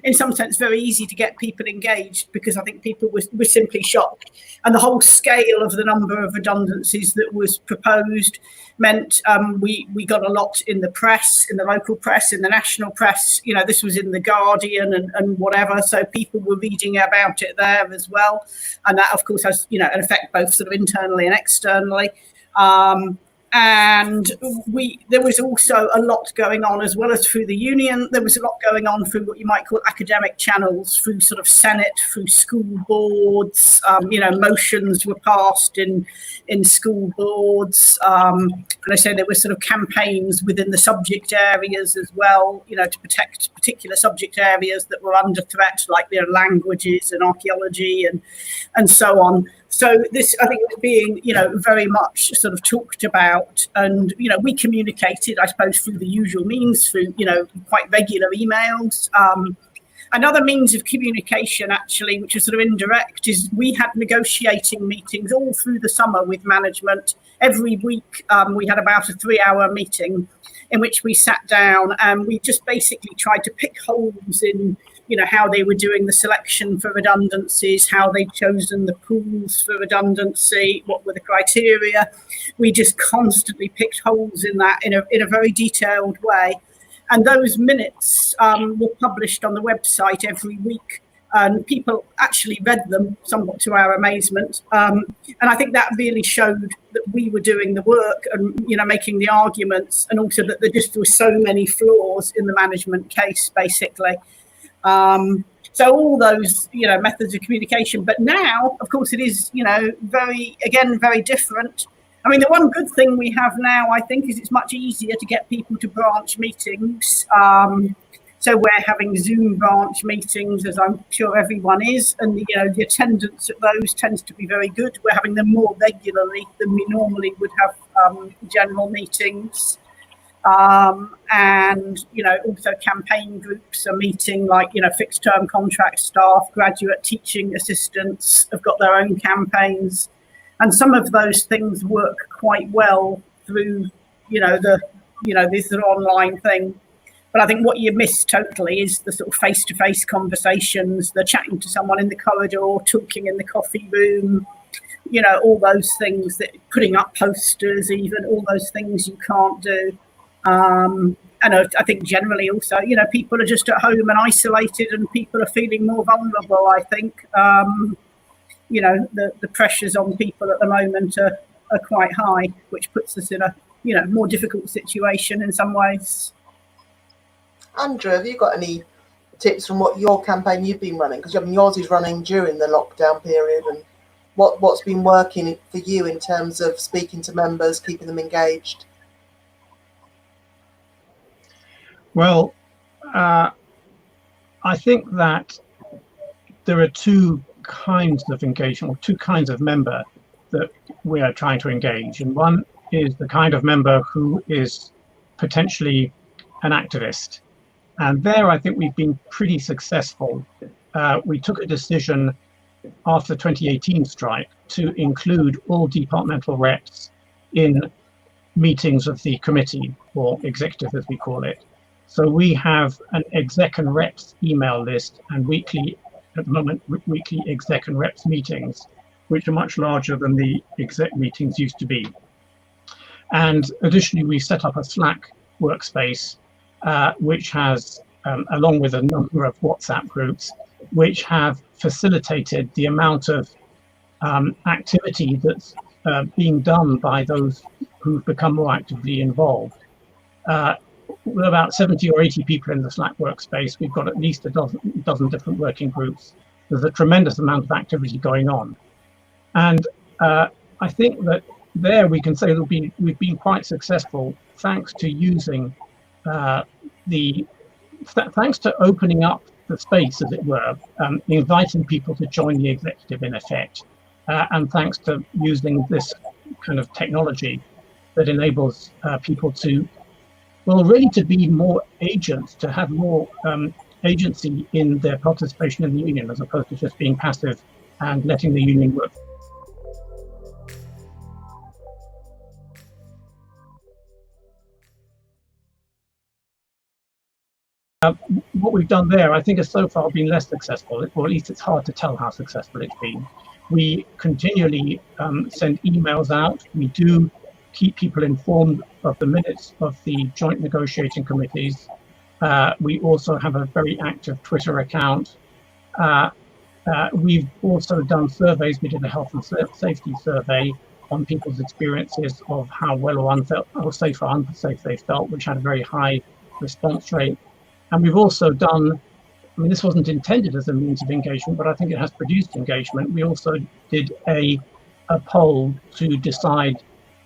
in some sense, very easy to get people engaged because I think people were simply shocked. And the whole scale of the number of redundancies that was proposed meant we got a lot in the press, in the local press, in the national press. This was in The Guardian and whatever, so people were reading about it there as well. And that, of course, has an effect both sort of internally and externally. And there was also a lot going on as well as through the union. There was a lot going on through what you might call academic channels, through sort of Senate, through school boards. Motions were passed in school boards. And I say there were sort of campaigns within the subject areas as well, to protect particular subject areas that were under threat, like languages and archaeology and so on. So this, I think, was being, very much sort of talked about, and we communicated, I suppose, through the usual means, through quite regular emails. Another means of communication, actually, which is sort of indirect, is we had negotiating meetings all through the summer with management. Every week, we had about a 3-hour meeting in which we sat down and we just basically tried to pick holes in how they were doing the selection for redundancies, how they'd chosen the pools for redundancy, what were the criteria. We just constantly picked holes in that in a very detailed way. And those minutes were published on the website every week. And people actually read them, somewhat to our amazement. And I think that really showed that we were doing the work and, making the arguments, and also that there just were so many flaws in the management case, basically. So all those, methods of communication. But now, of course, it is, very different. I mean, the one good thing we have now, I think, is it's much easier to get people to branch meetings. So we're having Zoom branch meetings, as I'm sure everyone is, and the attendance at those tends to be very good. We're having them more regularly than we normally would have general meetings. And also campaign groups are meeting, like fixed term contract staff, graduate teaching assistants have got their own campaigns, and some of those things work quite well through this online thing. But I think what you miss totally is the sort of face-to-face conversations, the chatting to someone in the corridor, talking in the coffee room, all those things, that putting up posters, even all those things you can't do. And I think generally also, people are just at home and isolated, and people are feeling more vulnerable, I think. The pressures on people at the moment are quite high, which puts us in a, more difficult situation in some ways. Andrew, have you got any tips from what your campaign you've been running? Because yours is running during the lockdown period, and what's been working for you in terms of speaking to members, keeping them engaged? Well, I think that there are two kinds of engagement, or two kinds of member that we are trying to engage. And one is the kind of member who is potentially an activist. And there, I think we've been pretty successful. We took a decision after the 2018 strike to include all departmental reps in meetings of the committee, or executive as we call it. So we have an exec and reps email list, and weekly, at the moment, weekly exec and reps meetings, which are much larger than the exec meetings used to be. And additionally, we set up a Slack workspace, which has, along with a number of WhatsApp groups, which have facilitated the amount of activity that's being done by those who've become more actively involved. With about 70 or 80 people in the Slack workspace, we've got at least a dozen different working groups. There's a tremendous amount of activity going on. And I think that there we can say that we've been quite successful, thanks to using thanks to opening up the space, as it were, inviting people to join the executive in effect, and thanks to using this kind of technology that enables people to, well, really to be more agents, to have more agency in their participation in the union, as opposed to just being passive and letting the union work. What we've done there, I think, has so far been less successful, or at least it's hard to tell how successful it's been. We continually send emails out. We do keep people informed of the minutes of the joint negotiating committees. We also have a very active Twitter account. We've also done surveys. We did a health and safety survey on people's experiences of how well or safe or unsafe they felt, which had a very high response rate. And we've also done, I mean, this wasn't intended as a means of engagement, but I think it has produced engagement. We also did a poll to decide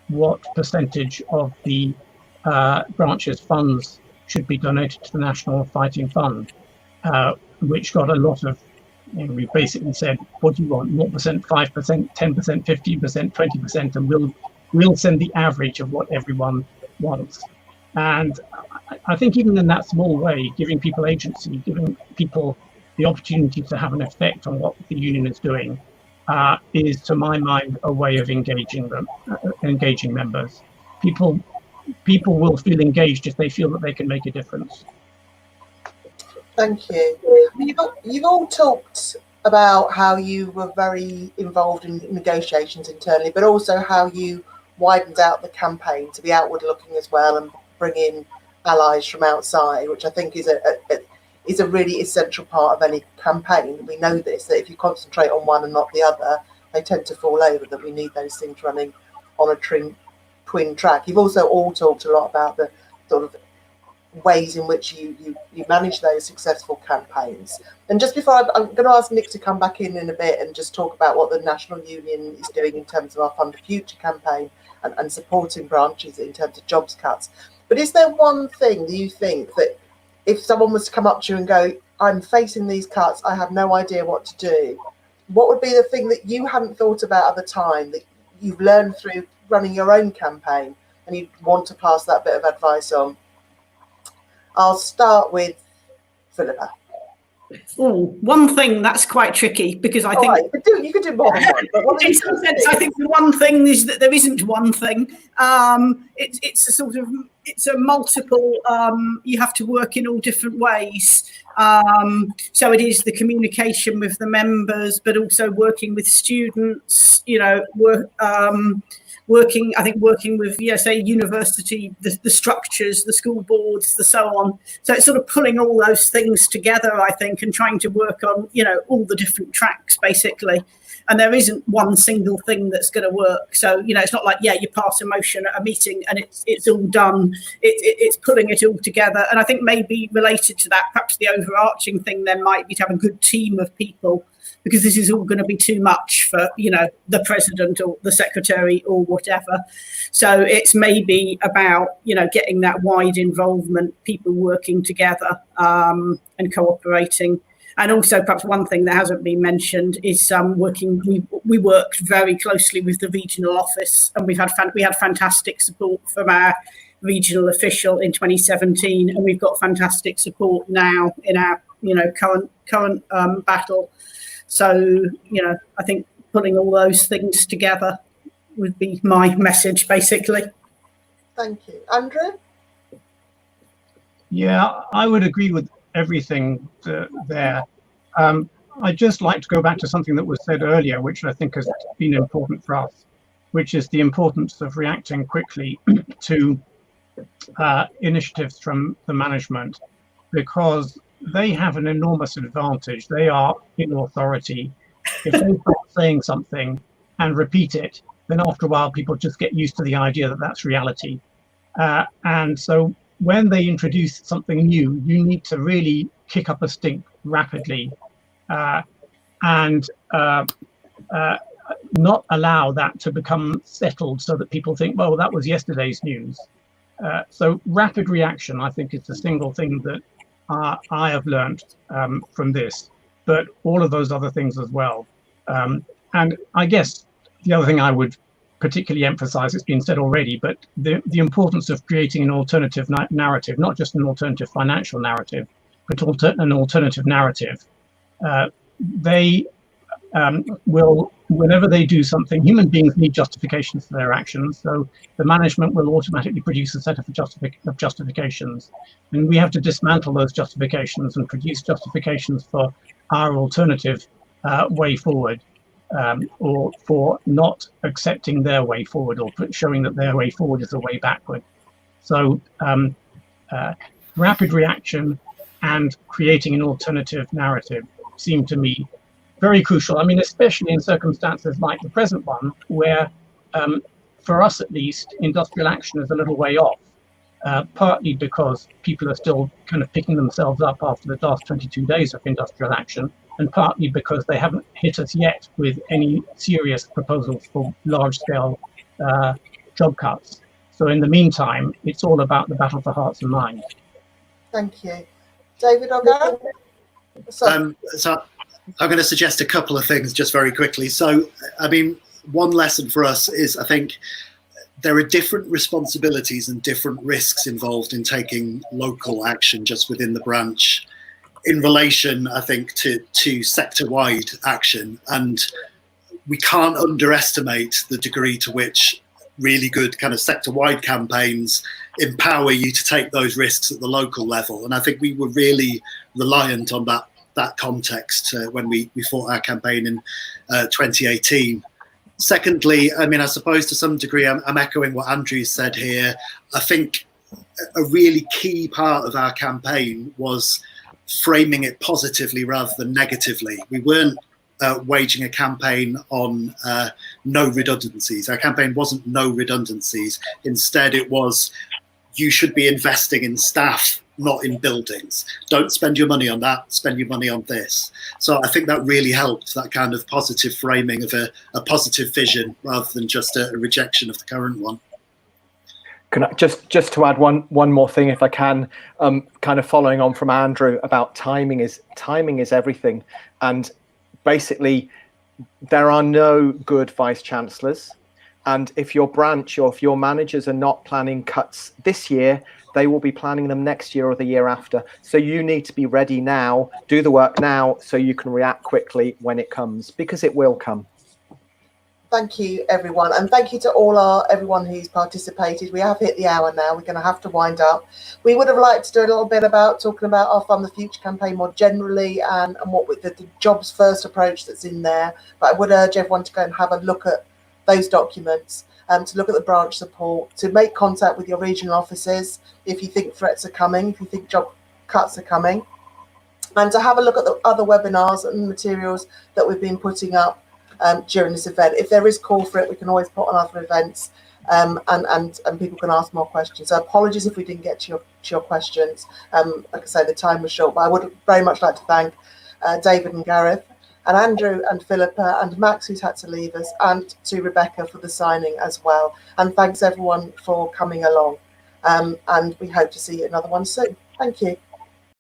what percentage of the branch's funds should be donated to the National Fighting Fund, which got a lot of, we basically said, what do you want? 0%, 5%, 10%, 15%, 20%, and we'll send the average of what everyone wants. And I think even in that small way, giving people agency, giving people the opportunity to have an effect on what the union is doing, is, to my mind, a way of engaging members. People will feel engaged if they feel that they can make a difference. Thank you. You've all talked about how you were very involved in negotiations internally, but also how you widened out the campaign to be outward looking as well and bring in allies from outside, which I think is a really essential part of any campaign. We know this, that if you concentrate on one and not the other, they tend to fall over, that we need those things running on a twin track. You've also all talked a lot about the sort of ways in which you manage those successful campaigns. And just before I'm going to ask Nick to come back in a bit and just talk about what the National Union is doing in terms of our Fund the Future campaign and supporting branches in terms of jobs cuts. But is there one thing that you think that if someone was to come up to you and go, I'm facing these cuts, I have no idea what to do, what would be the thing that you hadn't thought about at the time that you've learned through running your own campaign and you want to pass that bit of advice on? I'll start with Philippa. Oh, one thing that's quite tricky, because I think you could do more than one. But in some sense, I think the one thing is that there isn't one thing. It's a sort of multiple. You have to work in all different ways. So it is the communication with the members, but also working with students. Working with, say, university, the structures, the school boards, the so on. So it's sort of pulling all those things together, I think, and trying to work on, all the different tracks, basically. And there isn't one single thing that's going to work. So, it's not like, you pass a motion at a meeting and it's all done. It's pulling it all together. And I think maybe related to that, perhaps the overarching thing then might be to have a good team of people, because this is all going to be too much for, the president or the secretary or whatever. So it's maybe about, getting that wide involvement, people working together and cooperating. And also perhaps one thing that hasn't been mentioned is we worked very closely with the regional office, and we had fantastic support from our regional official in 2017, and we've got fantastic support now in our, current battle. So, I think putting all those things together would be my message, basically. Thank you. Andrew? Yeah, I would agree with everything there. I'd just like to go back to something that was said earlier, which I think has been important for us, which is the importance of reacting quickly to initiatives from the management, because they have an enormous advantage. They are in authority. If they start saying something and repeat it, then after a while people just get used to the idea that that's reality. And so when they introduce something new, you need to really kick up a stink rapidly and not allow that to become settled so that people think, well, that was yesterday's news. So rapid reaction, I think, is the single thing that I have learned from this, but all of those other things as well. And I guess the other thing I would particularly emphasize, it's been said already, but the importance of creating an alternative narrative, not just an alternative financial narrative, but an alternative narrative. They will, whenever they do something, human beings need justifications for their actions. So the management will automatically produce a set of justifications. And we have to dismantle those justifications and produce justifications for our alternative way forward, or for not accepting their way forward, or showing that their way forward is a way backward. So rapid reaction and creating an alternative narrative seem to me very crucial. I mean, especially in circumstances like the present one, where for us at least, industrial action is a little way off, partly because people are still kind of picking themselves up after the last 22 days of industrial action, and partly because they haven't hit us yet with any serious proposals for large-scale job cuts. So in the meantime, it's all about the battle for hearts and minds. Thank you. David O'Gara? So I'm going to suggest a couple of things just very quickly. So, I mean, one lesson for us is, I think, there are different responsibilities and different risks involved in taking local action just within the branch in relation, I think, to sector-wide action. And we can't underestimate the degree to which really good kind of sector-wide campaigns empower you to take those risks at the local level. And I think we were really reliant on that context when we fought our campaign in 2018. Secondly, I mean, I suppose to some degree, I'm echoing what Andrew said here. I think a really key part of our campaign was framing it positively rather than negatively. We weren't waging a campaign on no redundancies. Our campaign wasn't no redundancies. Instead, it was, you should be investing in staff, not in buildings. Don't spend your money on that, spend your money on this. So I think that really helped, that kind of positive framing of a positive vision rather than just a rejection of the current one. Can I just to add one more thing, if I can, kind of following on from Andrew about timing is everything. And basically, there are no good vice chancellors. And if your branch or if your managers are not planning cuts this year, they will be planning them next year or the year after. So you need to be ready now, do the work now, so you can react quickly when it comes, because it will come. Thank you, everyone. And thank you to everyone who's participated. We have hit the hour now. We're going to have to wind up. We would have liked to do a little bit about talking about our Fund the Future campaign more generally and what with the jobs first approach that's in there. But I would urge everyone to go and have a look at those documents, to look at the branch support, to make contact with your regional offices if you think threats are coming, if you think job cuts are coming, and to have a look at the other webinars and materials that we've been putting up during this event. If there is call for it, we can always put on other events, and people can ask more questions. So apologies if we didn't get to your questions. Like I say, the time was short, but I would very much like to thank David and Gareth, and Andrew and Philippa and Max, who's had to leave us, and to Rebecca for the signing as well. And thanks everyone for coming along. And we hope to see you another one soon. Thank you.